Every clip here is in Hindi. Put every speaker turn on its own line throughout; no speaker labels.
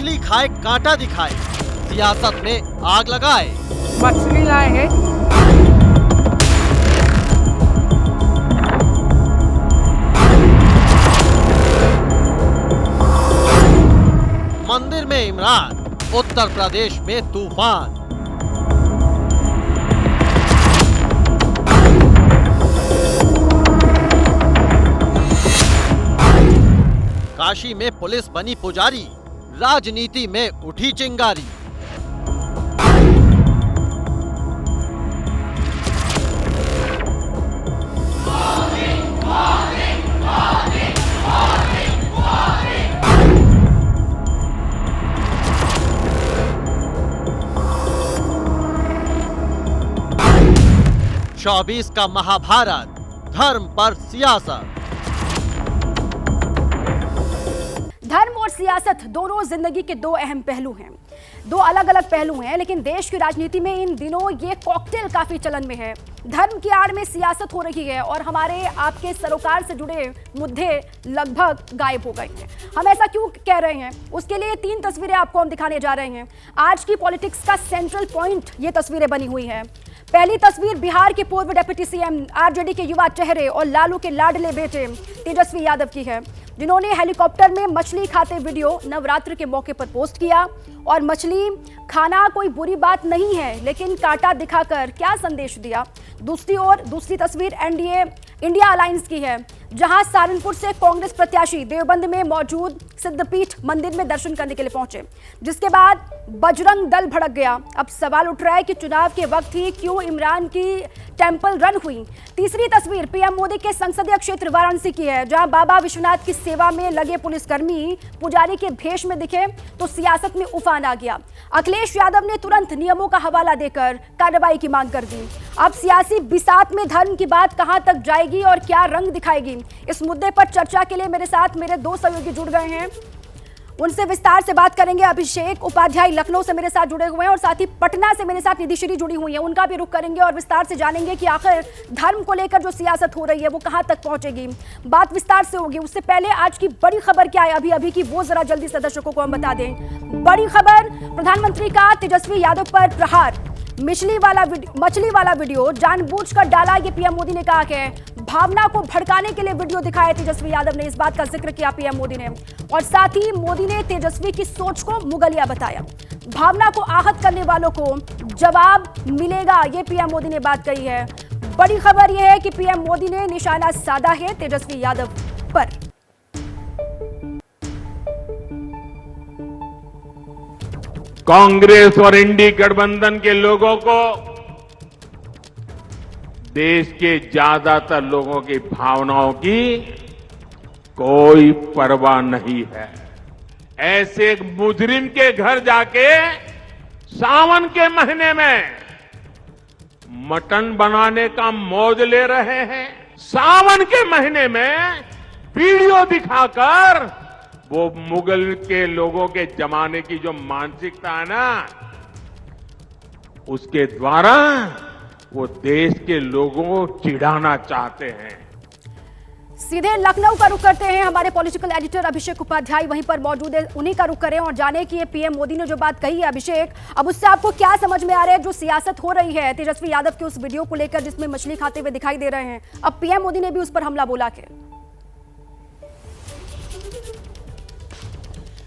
मछली खाए कांटा दिखाए, सियासत में आग लगाए।
मछली लाए हैं।
मंदिर में इमरान, उत्तर प्रदेश में तूफान। काशी में पुलिस बनी पुजारी, राजनीति में उठी चिंगारी। चौबीस का महाभारत, धर्म पर सियासत।
धर्म और सियासत दोनों जिंदगी के दो अहम पहलू हैं, दो अलग अलग पहलू हैं, लेकिन देश की राजनीति में इन दिनों ये कॉकटेल काफी चलन में है। धर्म की आड़ में सियासत हो रही है और हमारे आपके सरोकार से जुड़े मुद्दे लगभग गायब हो गए हैं। हम ऐसा क्यों कह रहे हैं, उसके लिए 3 तस्वीरें आपको हम दिखाने जा रहे हैं। आज की पॉलिटिक्स का सेंट्रल पॉइंट ये तस्वीरें बनी हुई हैं। पहली तस्वीर बिहार के पूर्व डिप्टी सीएम, आरजेडी के युवा चेहरे और लालू के लाडले बेटे तेजस्वी यादव की है, जिन्होंने हेलीकॉप्टर में मछली खाते वीडियो नवरात्र के मौके पर पोस्ट किया। और मछली खाना कोई बुरी बात नहीं है, लेकिन कांटा दिखाकर क्या संदेश दिया। दूसरी ओर दूसरी तस्वीर एनडीए इंडिया अलायंस की है, जहां सहारनपुर से कांग्रेस प्रत्याशी देवबंद में मौजूद सिद्धपीठ मंदिर में दर्शन करने के लिए पहुंचे, जिसके बाद बजरंग दल भड़क गया। अब सवाल उठ रहा है कि चुनाव के वक्त ही क्यों इमरान की टेंपल रन हुई। तीसरी तस्वीर पीएम मोदी के संसदीय क्षेत्र वाराणसी की है, जहां बाबा विश्वनाथ की सेवा में लगे पुलिसकर्मी पुजारी के भेष में दिखे तो सियासत में उफान आ गया। अखिलेश यादव ने तुरंत नियमों का हवाला देकर कार्रवाई की मांग कर दी। अब सियासी बिसात में धर्म की बात कहां तक जाएगी और क्या रंग दिखाएगी, इस मुद्दे पर चर्चा के लिए मेरे साथ मेरे 2 सहयोगी जुड़ गए हैं। उनसे विस्तार से बात करेंगे। अभिषेक उपाध्याय लखनऊ से मेरे साथ जुड़े हुए हैं और साथ ही पटना से मेरे साथ निधिश्री जुड़ी हुई हैं, उनका भी रुख करेंगे और विस्तार से जानेंगे कि आखिर धर्म को लेकर जो सियासत हो रही है वो कहां तक पहुंचेगी। बात विस्तार से होगी। उससे पहले आज की बड़ी खबर क्या है अभी अभी की, वो जरा जल्दी से दर्शकों को हम बता दें। बड़ी खबर, प्रधानमंत्री का तेजस्वी यादव पर प्रहार, मछली वाला वीडियो जानबूझकर डाला, ये पीएम मोदी ने कहा कि भावना को भड़काने के लिए वीडियो दिखाया तेजस्वी यादव ने, इस बात का जिक्र किया पीएम मोदी ने। और साथ ही मोदी ने तेजस्वी की सोच को मुगलिया बताया। भावना को आहत करने वालों को जवाब मिलेगा, ये पीएम मोदी ने बात कही है। बड़ी खबर यह है कि पीएम मोदी ने निशाना साधा है तेजस्वी यादव पर।
कांग्रेस और इंडी गठबंधन के लोगों को देश के ज्यादातर लोगों की भावनाओं की कोई परवाह नहीं है। ऐसे एक मुजरिम के घर जाके सावन के महीने में मटन बनाने का मौज ले रहे हैं। सावन के महीने में वीडियो दिखाकर वो मुगल के लोगों के जमाने की जो मानसिकता है ना, उसके द्वारा वो देश के लोगों को चिढ़ाना चाहते हैं।
सीधे लखनऊ का रुख करते हैं। हमारे पॉलिटिकल एडिटर अभिषेक उपाध्याय वहीं पर मौजूद है, उन्हीं का रुख करें और जाने कि ये पीएम मोदी ने जो बात कही है। अभिषेक, अब उससे आपको क्या समझ में आ रहा है, जो सियासत हो रही है तेजस्वी यादव के उस वीडियो को लेकर जिसमें मछली खाते हुए दिखाई दे रहे हैं, अब पीएम मोदी ने भी उस पर हमला बोला के।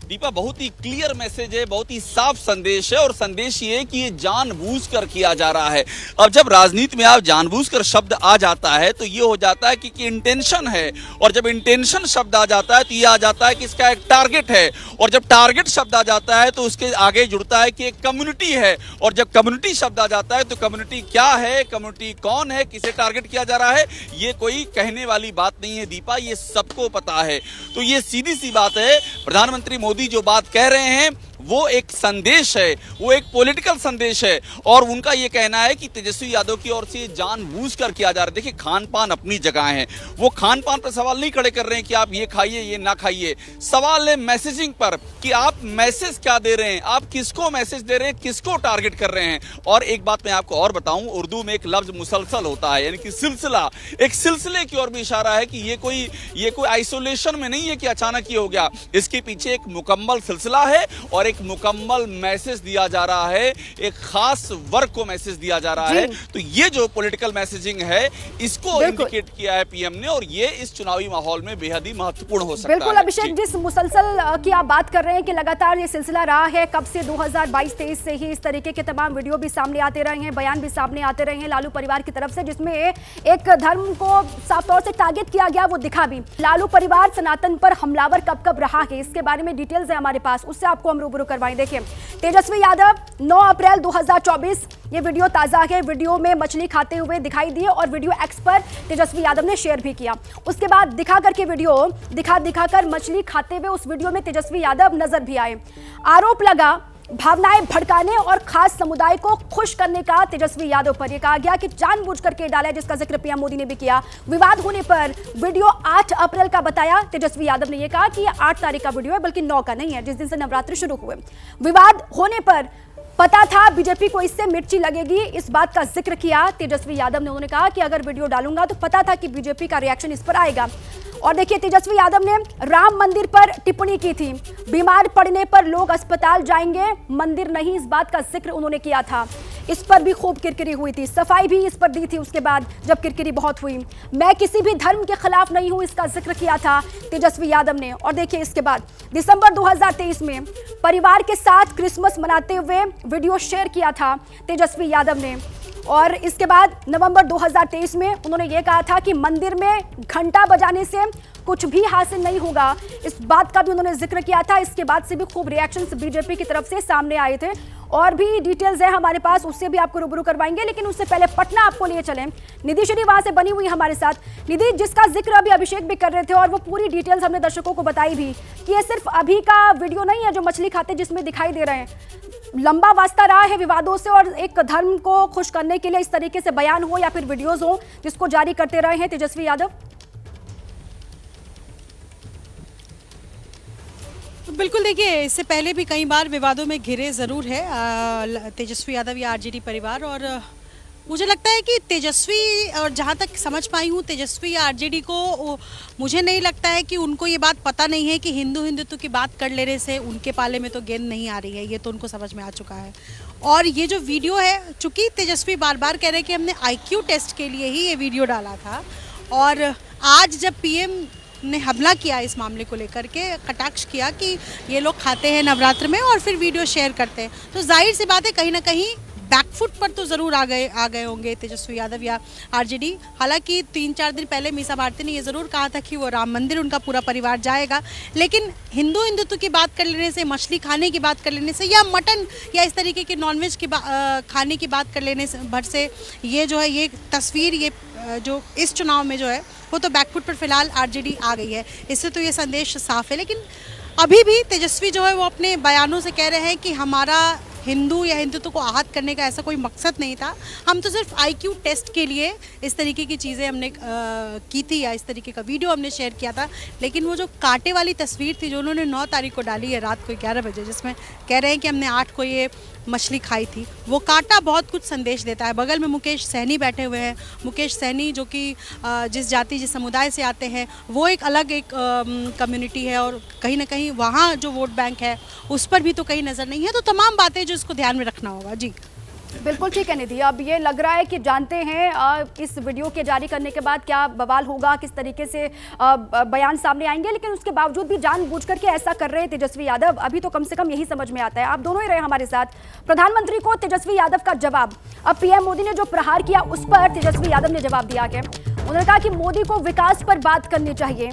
दीपा, बहुत ही क्लियर मैसेज है, बहुत ही साफ संदेश है और संदेश ये है कि ये जानबूझकर किया जा रहा है। अब जब राजनीति में आप जानबूझकर शब्द आ जाता है तो ये हो जाता है कि इंटेंशन है, और जब इंटेंशन शब्द आ जाता है तो ये आ जाता है कि इसका एक टारगेट है, और जब टारगेट शब्द आ जाता है तो उसके आगे जुड़ता है कि एक कम्युनिटी है, और जब कम्युनिटी शब्द आ जाता है तो कम्युनिटी क्या है, कम्युनिटी कौन है, किसे टारगेट किया जा रहा है, ये कोई कहने वाली बात नहीं है दीपा, ये सबको पता है। तो ये सीधी सी बात है, प्रधानमंत्री मोदी जो बात कह रहे हैं वो एक संदेश है, वो एक पॉलिटिकल संदेश है। और उनका ये कहना है कि तेजस्वी यादव की ओर से ये जानबूझकर किया जा रहा है। देखिए, खान पान अपनी जगह है, वो खान पान पर सवाल नहीं खड़े कर रहे हैं कि आप ये खाइए ये ना खाइए। सवाल है मैसेजिंग पर कि आप मैसेज क्या दे रहे हैं, आप किसको मैसेज दे रहे हैं, किसको टारगेट कर रहे हैं। और एक बात मैं आपको और बताऊं, उर्दू में एक लफ्ज मुसलसल होता है, यानी कि सिलसिला, एक सिलसिले की ओर भी इशारा है कि ये कोई आइसोलेशन में नहीं है कि अचानक ये हो गया। इसके पीछे एक मुकम्मल सिलसिला है और एक मुकम्मल मैसेज दिया जा रहा है, एक खास वर्ग को मैसेज दिया जा रहा है। तो ये जो पॉलिटिकल मैसेजिंग है, इसको इंडिकेट किया है पीएम ने, और ये इस चुनावी माहौल में बेहद ही महत्वपूर्ण हो सकता है।
बिल्कुल अभिषेक, जिस मुसलसल की आप बात कर रहे हैं कि लगातार ये सिलसिला रहा है, कब से 2022-23 से ही इस तरीके के तमाम वीडियो भी सामने आते रहे हैं, बयान भी सामने आते रहे हैं लालू परिवार की तरफ से, जिसमें एक धर्म को साफ तौर से टारगेट किया गया, वो दिखा भी। लालू परिवार सनातन पर हमलावर कब कब रहा है, इसके बारे में डिटेल्स है हमारे पास, उससे आपको हम रूबरू करवाएं। देखिए, तेजस्वी यादव 9 अप्रैल 2024, ये वीडियो ताजा है, वीडियो में मछली खाते हुए दिखाई दिए और वीडियो एक्स पर तेजस्वी यादव ने शेयर भी किया। उसके बाद दिखा करके वीडियो दिखाकर मछली खाते हुए उस वीडियो में तेजस्वी यादव नजर भी आए। आरोप लगा भावनाएं भड़काने और खास समुदाय को खुश करने का तेजस्वी यादव पर। यह कहा गया कि जानबूझकर के डाला है, जिसका जिक्र पीएम मोदी ने भी किया। विवाद होने पर वीडियो 8 अप्रैल का बताया तेजस्वी यादव ने, यह कहा कि यह 8 तारीख का वीडियो है, बल्कि 9 का नहीं है, जिस दिन से नवरात्रि शुरू हुए। विवाद होने पर पता था बीजेपी को इससे मिर्ची लगेगी, इस बात का जिक्र किया तेजस्वी यादव ने। उन्होंने कहा कि अगर वीडियो डालूंगा तो पता था कि बीजेपी का रिएक्शन इस पर आएगा। और देखिए, तेजस्वी यादव ने राम मंदिर पर टिप्पणी की थी, बीमार पड़ने पर लोग अस्पताल जाएंगे, मंदिर नहीं, इस बात का जिक्र उन्होंने किया था। इस पर भी खूब किरकिरी हुई थी, सफाई भी इस पर दी थी उसके बाद जब किरकिरी बहुत हुई। मैं किसी भी धर्म के खिलाफ नहीं हूं, इसका जिक्र किया था तेजस्वी यादव ने। और देखिए, इसके बाद दिसंबर 2023 में परिवार के साथ क्रिसमस मनाते हुए वीडियो शेयर किया था तेजस्वी यादव ने। और इसके बाद नवंबर 2023 में उन्होंने ये कहा था कि मंदिर में घंटा बजाने से कुछ भी हासिल नहीं होगा, इस बात का भी उन्होंने जिक्र किया था। इसके बाद से भी खूब रिएक्शंस बीजेपी की तरफ से सामने आए थे, और भी डिटेल्स है हमारे पास, उससे भी आपको रूबरू करवाएंगे। लेकिन उससे पहले पटना आपको लिए चलें, निधि श्री वहां से बनी हुई हमारे साथ। निधि, जिसका जिक्र अभी अभिषेक भी कर रहे थे और वो पूरी डिटेल्स हमने दर्शकों को बताई भी कि ये सिर्फ अभी का वीडियो नहीं है जो मछली खाते जिसमें दिखाई दे रहे हैं, लंबा वास्ता रहा है विवादों से, और एक धर्म को खुश करने के लिए इस तरीके से बयान हो या फिर वीडियोस हो जिसको जारी करते रहे हैं तेजस्वी यादव।
बिल्कुल, देखिए, इससे पहले भी कई बार विवादों में घिरे ज़रूर है तेजस्वी यादव या आरजेडी परिवार। और मुझे लगता है कि तेजस्वी, और जहाँ तक समझ पाई हूँ, तेजस्वी या आरजेडी को, मुझे नहीं लगता है कि उनको ये बात पता नहीं है कि हिंदुत्व की बात कर लेने से उनके पाले में तो गेंद नहीं आ रही है, ये तो उनको समझ में आ चुका है। और ये जो वीडियो है, चूँकि तेजस्वी बार बार कह रहे हैं कि हमने IQ टेस्ट के लिए ही ये वीडियो डाला था, और आज जब पीएम ने हमला किया इस मामले को लेकर के, कटाक्ष किया कि ये लोग खाते हैं नवरात्र में और फिर वीडियो शेयर करते हैं, तो जाहिर सी बात है कहीं ना कहीं बैकफुट पर तो ज़रूर आ गए होंगे तेजस्वी यादव या आरजेडी। हालांकि 3-4 दिन पहले मीसा भारती ने ये ज़रूर कहा था कि वो राम मंदिर उनका पूरा परिवार जाएगा, लेकिन हिंदुत्व की बात कर लेने से, मछली खाने की बात कर लेने से, या मटन या इस तरीके के नॉनवेज की खाने की बात कर लेने से भर से ये जो है, ये तस्वीर, ये जो इस चुनाव में जो है वो तो बैकफुट पर फिलहाल आरजेडी आ गई है। इससे तो ये संदेश साफ है। लेकिन अभी भी तेजस्वी जो है वो अपने बयानों से कह रहे हैं कि हमारा हिंदू या हिंदुत्व को आहत करने का ऐसा कोई मकसद नहीं था, हम तो सिर्फ IQ टेस्ट के लिए इस तरीके की चीज़ें हमने की थी, या इस तरीके का वीडियो हमने शेयर किया था। लेकिन वो जो कांटे वाली तस्वीर थी जो उन्होंने 9 तारीख को डाली है रात को 11 बजे, जिसमें कह रहे हैं कि हमने 8 को ये मछली खाई थी, वो कांटा बहुत कुछ संदेश देता है। बगल में मुकेश सहनी बैठे हुए हैं, मुकेश सहनी जो कि जिस जाति, जिस समुदाय से आते हैं, वो एक अलग एक कम्युनिटी है, और कहीं ना कहीं वहाँ जो वोट बैंक है उस पर भी तो कहीं नज़र नहीं है। तो तमाम बातें जो इसको ध्यान में रखना होगा। जी
बिल्कुल ठीक है निधि, अब ये लग रहा है कि जानते हैं इस वीडियो के जारी करने के बाद क्या बवाल होगा, किस तरीके से बयान सामने आएंगे, लेकिन उसके बावजूद भी जानबूझकर के ऐसा कर रहे हैं तेजस्वी यादव, अभी तो कम से कम यही समझ में आता है। आप दोनों ही रहे हमारे साथ। प्रधानमंत्री को तेजस्वी यादव का जवाब, अब पीएम मोदी ने जो प्रहार किया उस पर तेजस्वी यादव ने जवाब दिया है। उन्होंने कहा कि मोदी को विकास पर बात करनी चाहिए,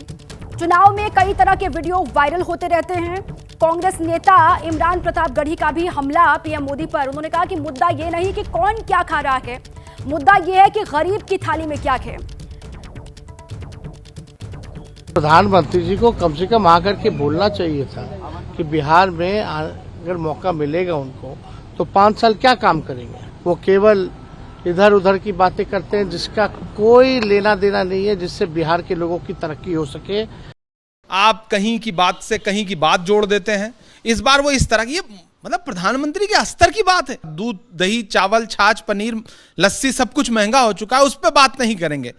चुनाव में कई तरह के वीडियो वायरल होते रहते हैं। कांग्रेस नेता इमरान प्रताप गढ़ी का भी हमला पीएम मोदी पर। उन्होंने कहा कि मुद्दा ये नहीं कि कौन क्या खा रहा है, मुद्दा ये है कि गरीब की थाली में क्या है।
प्रधानमंत्री जी को कम से कम आकर के बोलना चाहिए था कि बिहार में अगर मौका मिलेगा उनको तो 5 साल क्या काम करेंगे। वो केवल इधर उधर की बातें करते हैं जिसका कोई लेना देना नहीं है, जिससे बिहार के लोगों की तरक्की हो सके।
आप कहीं की बात से कहीं की बात जोड़ देते हैं। इस बार वो इस तरह की, मतलब प्रधानमंत्री के स्तर की बात है। दूध, दही, चावल, छाछ, पनीर, लस्सी सब कुछ महंगा हो चुका है, उस पर बात नहीं करेंगे।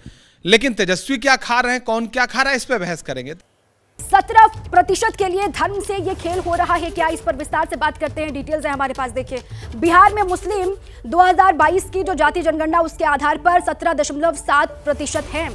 लेकिन तेजस्वी क्या खा रहे हैं, कौन क्या खा रहा है, इस पर बहस करेंगे।
17% के लिए धर्म से ये खेल हो रहा है क्या, इस पर विस्तार से बात करते हैं। डिटेल्स है हमारे पास। देखिए, बिहार में मुस्लिम 2022 की जो जाति जनगणना उसके आधार पर 17.7% हैं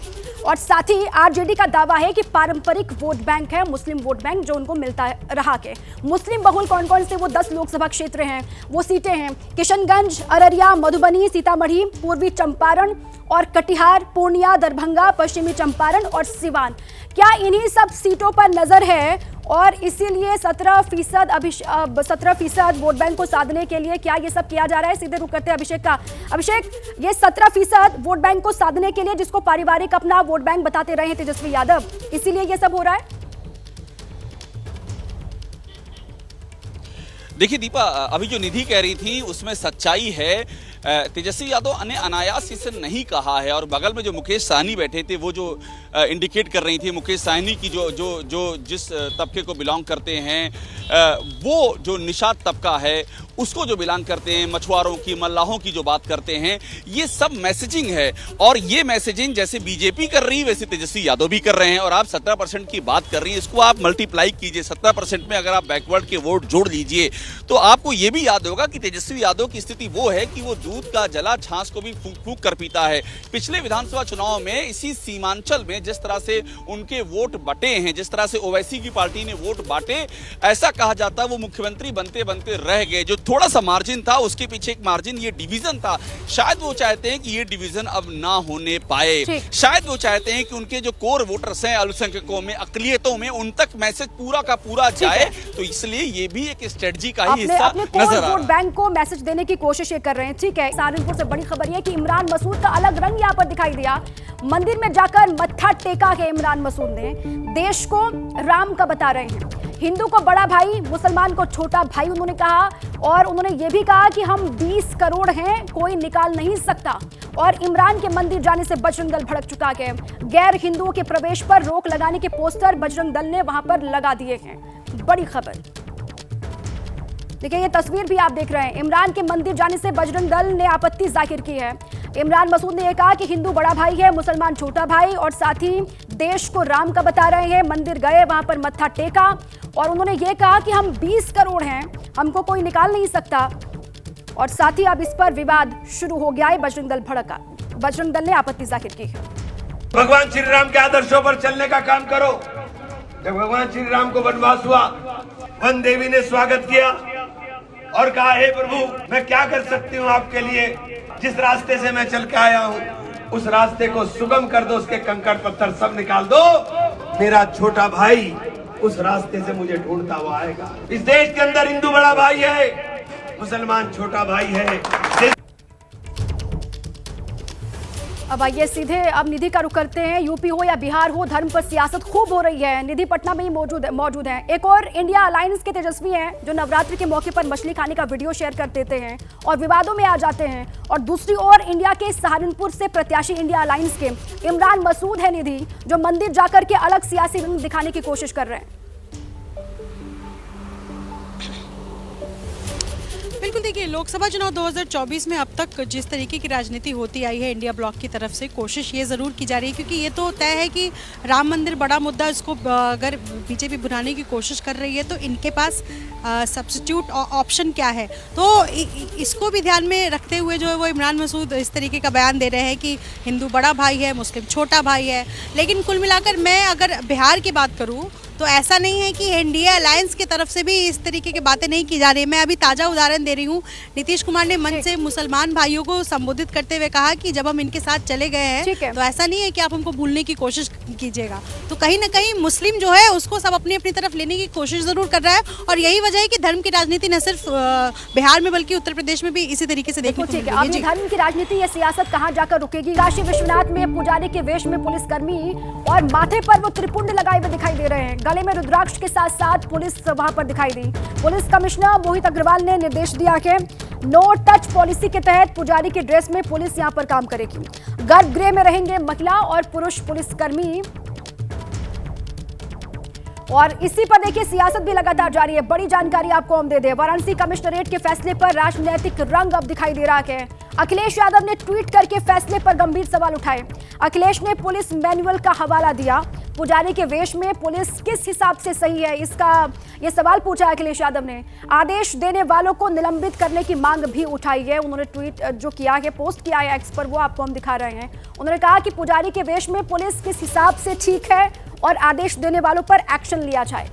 और साथ ही आरजेडी का दावा है कि पारंपरिक वोट बैंक है मुस्लिम वोट बैंक जो उनको मिलता रहा के। मुस्लिम बहुल कौन कौन से वो 10 लोकसभा क्षेत्र हैं, वो सीटें हैं किशनगंज, अररिया, मधुबनी, सीतामढ़ी, पूर्वी चंपारण और कटिहार, पूर्णिया, दरभंगा, पश्चिमी चंपारण और सिवान। क्या इन्हीं सब सीटों पर नजर है और इसीलिए 17% वोट बैंक को साधने के लिए क्या ये सब किया जा रहा है? सीधे रुक करते हैं अभिषेक का। अभिषेक, ये 17% वोट बैंक को साधने के लिए, जिसको पारिवारिक अपना वोट बैंक बताते रहे हैं तेजस्वी यादव, इसीलिए ये सब हो रहा है?
देखिए दीपा, अभी जो निधि कह रही थी उसमें सच्चाई है। तेजस्वी यादव ने अनायास इसे नहीं कहा है और बगल में जो मुकेश साहनी बैठे थे वो जो इंडिकेट कर रही थी, मुकेश साहनी की जो जिस तबके को बिलोंग करते हैं, वो जो निषाद तबका है उसको जो बिलोंग करते हैं, मछुआरों की, मल्लाहों की जो बात करते हैं, ये सब मैसेजिंग है। और ये मैसेजिंग जैसे बीजेपी कर रही है वैसे तेजस्वी यादव भी कर रहे हैं। और आप 17% की बात कर रही हैं, इसको आप मल्टीप्लाई कीजिए 17% में, अगर आप बैकवर्ड के वोट जोड़ लीजिए तो आपको ये भी याद होगा कि तेजस्वी यादव की स्थिति वो है कि वो दूध का जला छाछ को भी फूंक फूंक कर पीता है। पिछले विधानसभा चुनाव में इसी सीमांचल में जिस तरह से उनके वोट बटे हैं, जिस तरह से ओवैसी की पार्टी ने वोट बांटे, ऐसा कहा जाता वो मुख्यमंत्री बनते बनते रह गए। जो थोड़ा सा मार्जिन था उसके पीछे एक मार्जिन, ये डिवीजन था। शायद वो चाहते हैं कि ये डिवीजन अब ना होने पाए। शायद वो चाहते हैं कि उनके जो कोर वोटर्स हैं, अल्पसंख्यकों में, अकलियतों में, उन तक मैसेज पूरा का पूरा जाए। तो इसलिए ये भी एक स्ट्रेटजी का ही हिस्सा नजर आ रहा है।
वोट बैंक को मैसेज देने की कोशिश कर रहे हैं। ठीक है, सहारनपुर से बड़ी खबर है कि इमरान मसूद का अलग रंग यहाँ पर दिखाई दिया। मंदिर में जाकर मत्था टेका है इमरान मसूद ने, देश को राम का बता रहे हैं। हिंदू को बड़ा भाई, मुसलमान को छोटा भाई उन्होंने कहा। और उन्होंने ये भी कहा कि हम 20 करोड़ हैं, कोई निकाल नहीं सकता। और इमरान के मंदिर जाने से बजरंग दल भड़क चुका है। गैर हिंदुओं के प्रवेश पर रोक लगाने के पोस्टर बजरंग दल ने वहां पर लगा दिए हैं। बड़ी खबर देखिए, ये तस्वीर भी आप देख रहे हैं। इमरान के मंदिर जाने से बजरंग दल ने आपत्ति जाहिर की है। इमरान मसूद ने यह कहा कि हिंदू बड़ा भाई है, मुसलमान छोटा भाई, और साथ ही देश को राम का बता रहे हैं। मंदिर गए, वहां पर मत्था टेका और उन्होंने ये कहा कि हम 20 करोड़ हैं, हमको कोई निकाल नहीं सकता। और साथ ही अब इस पर विवाद शुरू हो गया है। बजरंग दल भड़का, बजरंग दल ने आपत्ति जाहिर की है।
भगवान श्री राम के आदर्शों पर चलने का काम करो। जब भगवान श्री राम को वनवास हुआ, वन देवी ने स्वागत किया और कहा, हे प्रभु, मैं क्या कर सकती हूँ आपके लिए? जिस रास्ते से मैं चल के आया हूँ उस रास्ते को सुगम कर दो, उसके कंकड़ पत्थर सब निकाल दो। मेरा छोटा भाई उस रास्ते से मुझे ढूंढता हुआ आएगा। इस देश के अंदर हिंदू बड़ा भाई है, मुसलमान छोटा भाई है।
अब आइए सीधे अब निधि का रुख करते हैं। यूपी हो या बिहार हो, धर्म पर सियासत खूब हो रही है। निधि पटना में ही मौजूद हैं। एक और इंडिया अलायंस के तेजस्वी हैं जो नवरात्रि के मौके पर मछली खाने का वीडियो शेयर कर देते हैं और विवादों में आ जाते हैं। और दूसरी ओर इंडिया के सहारनपुर से प्रत्याशी इंडिया अलायंस के इमरान मसूद है निधि, जो मंदिर जाकर के अलग सियासी रंग दिखाने की कोशिश कर रहे हैं।
बिल्कुल, देखिए, लोकसभा चुनाव 2024 में अब तक जिस तरीके की राजनीति होती आई है इंडिया ब्लॉक की तरफ से, कोशिश ये ज़रूर की जा रही है, क्योंकि ये तो तय है कि राम मंदिर बड़ा मुद्दा, इसको अगर बीजेपी बुलाने की कोशिश कर रही है तो इनके पास सब्स्टिट्यूट ऑप्शन क्या है। तो इसको भी ध्यान में रखते हुए जो है वो इमरान मसूद इस तरीके का बयान दे रहे हैं कि हिंदू बड़ा भाई है, मुस्लिम छोटा भाई है। लेकिन कुल मिलाकर मैं अगर बिहार की बात करूँ तो ऐसा नहीं है कि इंडिया अलायंस की तरफ से भी इस तरीके की बातें नहीं की जा रही। मैं अभी ताज़ा उदाहरण दे रही हूँ। नीतीश कुमार ने मंच से मुसलमान भाइयों को संबोधित करते हुए कहा कि जब हम इनके साथ चले गए हैं तो ऐसा नहीं है कि आप हमको भूलने की कोशिश कीजिएगा। तो कहीं ना कहीं मुस्लिम जो है उसको सब अपनी अपनी तरफ लेने की कोशिश ज़रूर कर रहा है। और यही वजह है कि धर्म की राजनीति न सिर्फ बिहार में बल्कि उत्तर प्रदेश में भी इसी तरीके से देखने को मिल रही है।
धर्म की राजनीति, ये सियासत कहाँ जाकर रुकेगी? काशी विश्वनाथ में पुजारी के वेश में पुलिसकर्मी और माथे पर वो त्रिपुंड लगाए हुए दिखाई दे रहे हैं। गले में रुद्राक्ष के साथ साथ पुलिस वहां पर दिखाई दी। पुलिस कमिश्नर मोहित अग्रवाल ने निर्देश दिया कि नो टच पॉलिसी के तहत पुजारी की ड्रेस में पुलिस यहां पर काम करेगी। गर्भगृह में रहेंगे महिला और पुरुष पुलिसकर्मी। और इसी पर देखिए सियासत भी लगातार जारी है। बड़ी जानकारी आपको हम दे दें, वाराणसी कमिश्नरेट के फैसले पर राजनीतिक रंग अब दिखाई दे रहा है। अखिलेश यादव ने ट्वीट करके फैसले पर गंभीर सवाल उठाए। अखिलेश ने पुलिस मैनुअल का हवाला दिया। पुजारी के वेश में पुलिस किस हिसाब से सही है, इसका ये सवाल पूछा अखिलेश यादव ने। आदेश देने वालों को निलंबित करने की मांग भी उठाई है। उन्होंने ट्वीट जो किया है, पोस्ट किया है एक्स पर, वो आपको हम दिखा रहे हैं। उन्होंने कहा कि पुजारी के वेश में पुलिस किस हिसाब से ठीक है और आदेश देने वालों पर एक्शन लिया जाए।